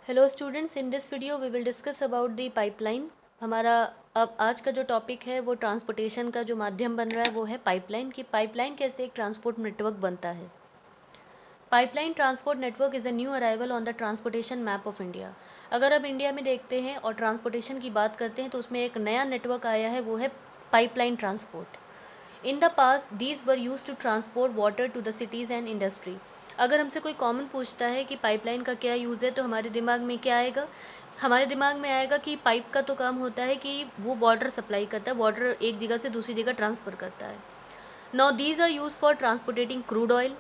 Hello students, in this video we will discuss about the pipeline. हमारा अब आज का जो टॉपिक है वो ट्रांसपोर्टेशन का जो माध्यम बन रहा है वो है पाइपलाइन। कि पाइपलाइन कैसे एक ट्रांसपोर्ट नेटवर्क बनता है। Pipeline transport network is a new arrival on the transportation map of India. अगर अब इंडिया में देखते हैं और ट्रांसपोर्टेशन की बात करते हैं तो उसमें एक नया नेटवर्क आया है, वो है pipeline transport. In the past these were use to transport water to the cities and industry. अगर हमसे कोई कॉमन पूछता है कि पाइपलाइन का क्या यूज़ है तो हमारे दिमाग में क्या आएगा? हमारे दिमाग में आएगा कि पाइप का तो काम होता है कि वो वाटर सप्लाई करता है, वाटर एक जगह से दूसरी जगह ट्रांसफ़र करता है। Now these are used for transportating crude oil,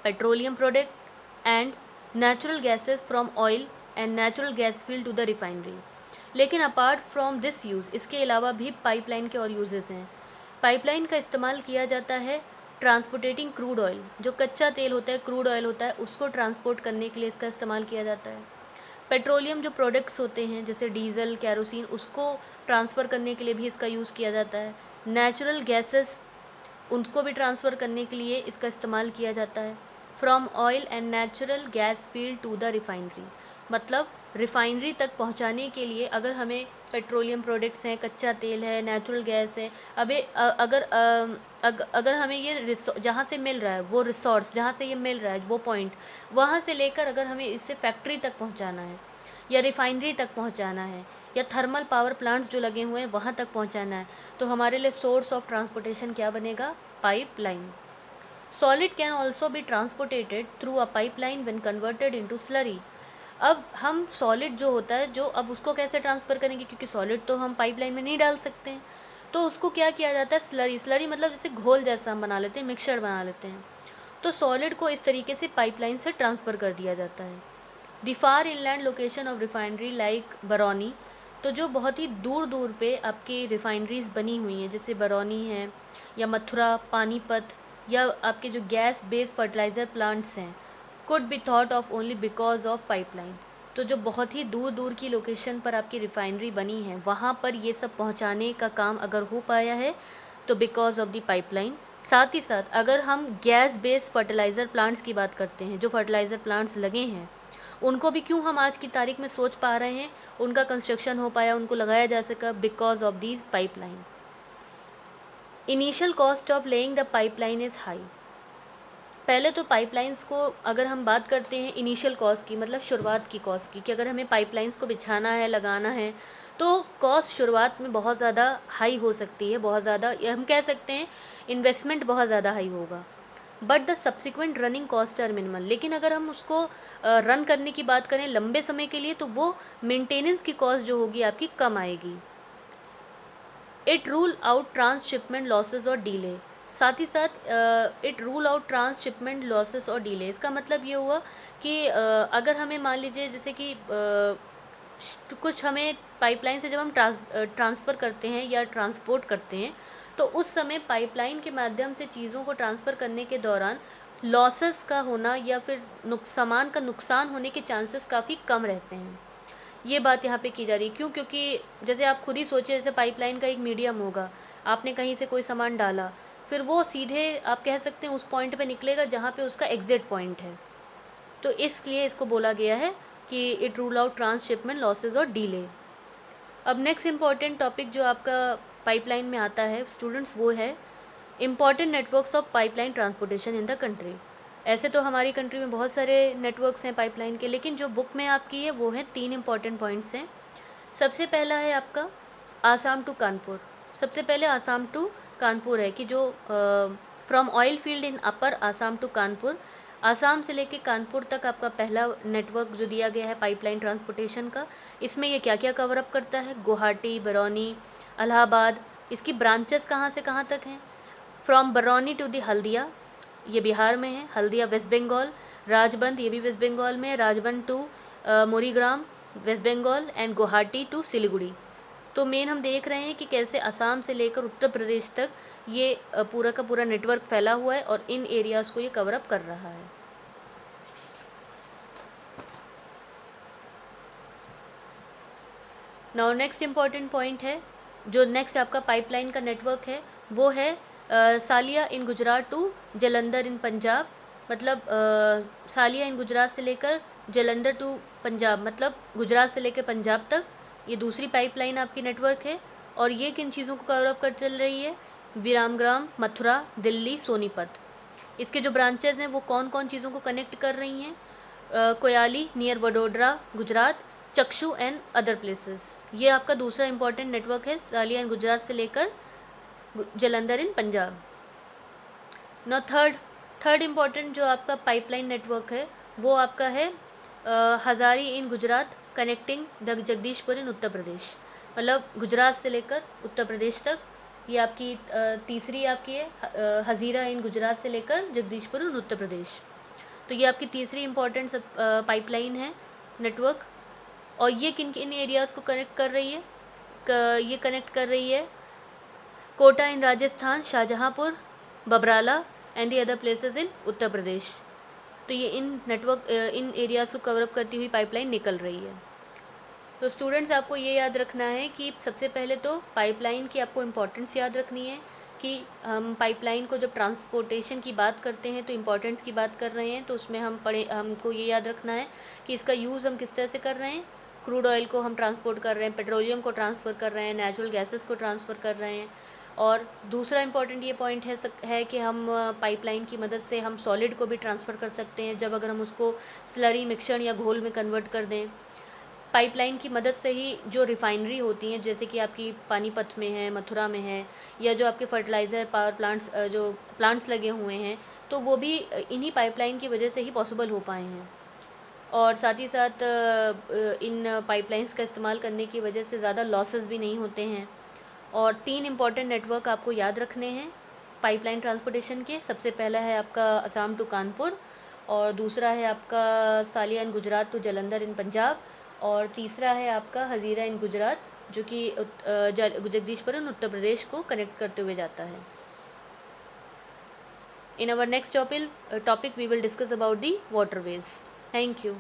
petroleum product and natural gases from oil and natural gas field to the refinery. लेकिन अपार्ट फ्रॉम दिस यूज़, इसके अलावा भी पाइपलाइन के और यूजेस हैं। पाइपलाइन का इस्तेमाल किया जाता है ट्रांसपोर्टेटिंग क्रूड ऑयल, जो कच्चा तेल होता है, क्रूड ऑयल होता है, उसको ट्रांसपोर्ट करने के लिए इसका इस्तेमाल किया जाता है। पेट्रोलियम जो प्रोडक्ट्स होते हैं जैसे डीजल, कैरोसिन, उसको ट्रांसफ़र करने के लिए भी इसका यूज़ किया जाता है। नेचुरल गैसेस, उनको भी ट्रांसफ़र करने के लिए इसका इस्तेमाल किया जाता है। From oil and natural gas field to the refinery, मतलब रिफाइनरी तक पहुंचाने के लिए अगर हमें पेट्रोलियम प्रोडक्ट्स हैं, कच्चा तेल है, नेचुरल गैस है, अगर हमें ये जहाँ से मिल रहा है वो रिसोर्स, जहाँ से ये मिल रहा है वो पॉइंट, वहाँ से लेकर अगर हमें इसे फैक्ट्री तक पहुँचाना है या रिफाइनरी तक पहुँचाना है या थर्मल पावर प्लांट्स जो लगे हुए हैं वहाँ तक पहुँचाना है, तो हमारे लिए सोर्स ऑफ ट्रांसपोर्टेशन क्या बनेगा? Pipeline. Solid can also be transportated through a pipeline when converted into slurry. अब हम सॉलिड जो होता है, जो अब उसको कैसे ट्रांसफ़र करेंगे, क्योंकि सॉलिड तो हम पाइपलाइन में नहीं डाल सकते हैं, तो उसको क्या किया जाता है? स्लरी। स्लरी मतलब जैसे घोल जैसा हम बना लेते हैं, मिक्सचर बना लेते हैं, तो सॉलिड को इस तरीके से पाइपलाइन से ट्रांसफ़र कर दिया जाता है। The far inland location of refinery like Barauni, तो जो बहुत ही दूर दूर पे आपकी रिफाइनरीज बनी हुई हैं, जैसे बरौनी है या मथुरा, पानीपत, या आपके जो गैस बेस्ड फर्टिलाइज़र प्लांट्स हैं, could be thought of only because of pipeline. तो जो बहुत ही दूर दूर की लोकेशन पर आपकी रिफाइनरी बनी है, वहाँ पर ये सब पहुँचाने का काम अगर हो पाया है तो बिकॉज ऑफ द पाइपलाइन। साथ ही साथ अगर हम गैस बेस्ड फर्टिलाइज़र प्लांट्स की बात करते हैं, जो फर्टिलाइज़र प्लांट्स लगे हैं, उनको भी क्यों हम आज की तारीख में सोच पा रहे हैं, उनका कंस्ट्रक्शन हो पाया, उनको लगाया जा सका? Because of these pipeline. Initial cost of laying the pipeline is high. पहले तो पाइपलाइंस को अगर हम बात करते हैं इनिशियल कॉस्ट की, मतलब शुरुआत की कॉस्ट की, कि अगर हमें पाइपलाइंस को बिछाना है, लगाना है, तो कॉस्ट शुरुआत में बहुत ज़्यादा हाई हो सकती है, बहुत ज़्यादा, या हम कह सकते हैं इन्वेस्टमेंट बहुत ज़्यादा हाई होगा। But the subsequent running cost are minimal. लेकिन अगर हम उसको रन करने की बात करें लंबे समय के लिए, तो वो मेंटेनेंस की कॉस्ट जो होगी आपकी कम आएगी। It rule out transshipment losses और डिले। साथ ही साथ it rule out transshipment losses और डिले, इसका मतलब ये हुआ कि अगर हमें मान लीजिए जैसे कि कुछ हमें पाइपलाइन से जब हम ट्रांसफ़र करते हैं या ट्रांसपोर्ट करते हैं, तो उस समय पाइपलाइन के माध्यम से चीज़ों को ट्रांसफ़र करने के दौरान लॉसेस का होना या फिर सामान का नुकसान होने के चांसेस काफ़ी कम रहते हैं। ये बात यहाँ पे की जा रही है। क्यों? क्योंकि जैसे आप खुद ही सोचिए, जैसे पाइपलाइन का एक मीडियम होगा, आपने कहीं से कोई सामान डाला, फिर वो सीधे आप कह सकते हैं उस पॉइंट पे निकलेगा जहाँ पे उसका एग्जिट पॉइंट है। तो इसलिए इसको बोला गया है कि it rule out transshipment losses और डीले। अब नेक्स्ट इम्पॉर्टेंट टॉपिक जो आपका पाइपलाइन में आता है स्टूडेंट्स, वो है important networks of pipeline transportation in the country. ऐसे तो हमारी कंट्री में बहुत सारे नेटवर्क्स हैं पाइपलाइन के, लेकिन जो बुक में आपकी है वो है 3 इम्पॉर्टेंट पॉइंट्स हैं। सबसे पहला है आपका आसाम टू कानपुर। सबसे पहले आसाम टू कानपुर है कि जो from oil field in upper Assam to Kanpur, Assam से लेके कानपुर तक आपका पहला नेटवर्क जो दिया गया है पाइपलाइन ट्रांसपोर्टेशन का। इसमें ये क्या क्या कवर अप करता है? गुवाहाटी, बरौनी, इलाहाबाद। इसकी ब्रांचेस कहाँ से कहाँ तक हैं? From Barauni to the Haldia, ये बिहार में है, हल्दिया वेस्ट बंगाल। राजबंद, ये भी वेस्ट बंगाल में है, Rajbandh to Maurigram West Bengal, and Guwahati to Siliguri. तो मेन हम देख रहे हैं कि कैसे असम से लेकर उत्तर प्रदेश तक ये पूरा का पूरा नेटवर्क फैला हुआ है और इन एरियाज़ को ये कवर अप कर रहा है। नाउ नेक्स्ट इम्पॉर्टेंट पॉइंट है, जो नेक्स्ट आपका पाइपलाइन का नेटवर्क है, वो है सालिया इन गुजरात टू जलंधर इन पंजाब। मतलब सालिया इन गुजरात से लेकर जलंधर टू पंजाब, मतलब गुजरात से लेकर पंजाब तक, ये दूसरी पाइपलाइन आपकी नेटवर्क है। और ये किन चीज़ों को कवर अप कर चल रही है? विरामग्राम, मथुरा, दिल्ली, सोनीपत। इसके जो ब्रांचेज हैं वो कौन कौन चीज़ों को कनेक्ट कर रही हैं? कोयाली नियर वडोदरा गुजरात, चक्षु एंड अदर प्लेसेस। ये आपका दूसरा इंपॉर्टेंट नेटवर्क है, सालिया एंड गुजरात से लेकर जलंधर इन पंजाब। ना थर्ड इम्पॉर्टेंट जो आपका पाइपलाइन नेटवर्क है वो आपका है हज़ारी इन गुजरात कनेक्टिंग द जगदीशपुर इन उत्तर प्रदेश। मतलब गुजरात से लेकर उत्तर प्रदेश तक ये आपकी तीसरी आपकी है, हज़ीरा इन गुजरात से लेकर जगदीशपुर इन उत्तर प्रदेश। तो ये आपकी तीसरी इम्पॉर्टेंट पाइपलाइन है नेटवर्क। और ये किन किन एरियाज़ को कनेक्ट कर रही है? ये कनेक्ट कर रही है Kota in Rajasthan, Shahjahanpur, Babrala and the other places in Uttar Pradesh. तो ये इन एरियाज़ को कवर अप करती हुई पाइपलाइन निकल रही है। तो स्टूडेंट्स आपको ये याद रखना है कि सबसे पहले तो पाइपलाइन की आपको इम्पोर्टेंस याद रखनी है कि हम पाइपलाइन को जब ट्रांसपोर्टेशन की बात करते हैं तो इम्पोर्टेंस की बात कर रहे हैं, तो उसमें हमको ये याद रखना है कि इसका यूज़ हम किस तरह से कर रहे हैं। क्रूड ऑयल को हम ट्रांसपोर्ट कर रहे हैं, पेट्रोलियम को ट्रांसफ़र कर रहे हैं, नेचुरल गैसेस को ट्रांसफ़र कर रहे हैं। और दूसरा इम्पॉर्टेंट ये पॉइंट है कि हम पाइपलाइन की मदद से हम सॉलिड को भी ट्रांसफ़र कर सकते हैं, जब अगर हम उसको स्लरी मिक्सचर या घोल में कन्वर्ट कर दें। पाइपलाइन की मदद से ही जो रिफाइनरी होती हैं, जैसे कि आपकी पानीपत में है, मथुरा में है, या जो आपके फर्टिलाइज़र पावर प्लांट्स जो प्लांट्स लगे हुए हैं, तो वो भी इन्हीं पाइपलाइन की वजह से ही पॉसिबल हो पाए हैं। और साथ ही साथ इन पाइपलाइंस का इस्तेमाल करने की वजह से ज़्यादा लॉसेस भी नहीं होते हैं। और 3 इम्पॉर्टेंट नेटवर्क आपको याद रखने हैं पाइपलाइन ट्रांसपोर्टेशन के। सबसे पहला है आपका असम टू कानपुर, और दूसरा है आपका सालिया इन गुजरात टू जलंधर इन पंजाब, और तीसरा है आपका हज़ीरा इन गुजरात, जो कि जगदीशपुर इन उत्तर प्रदेश को कनेक्ट करते हुए जाता है। In our next topic we will discuss about the waterways. Thank you.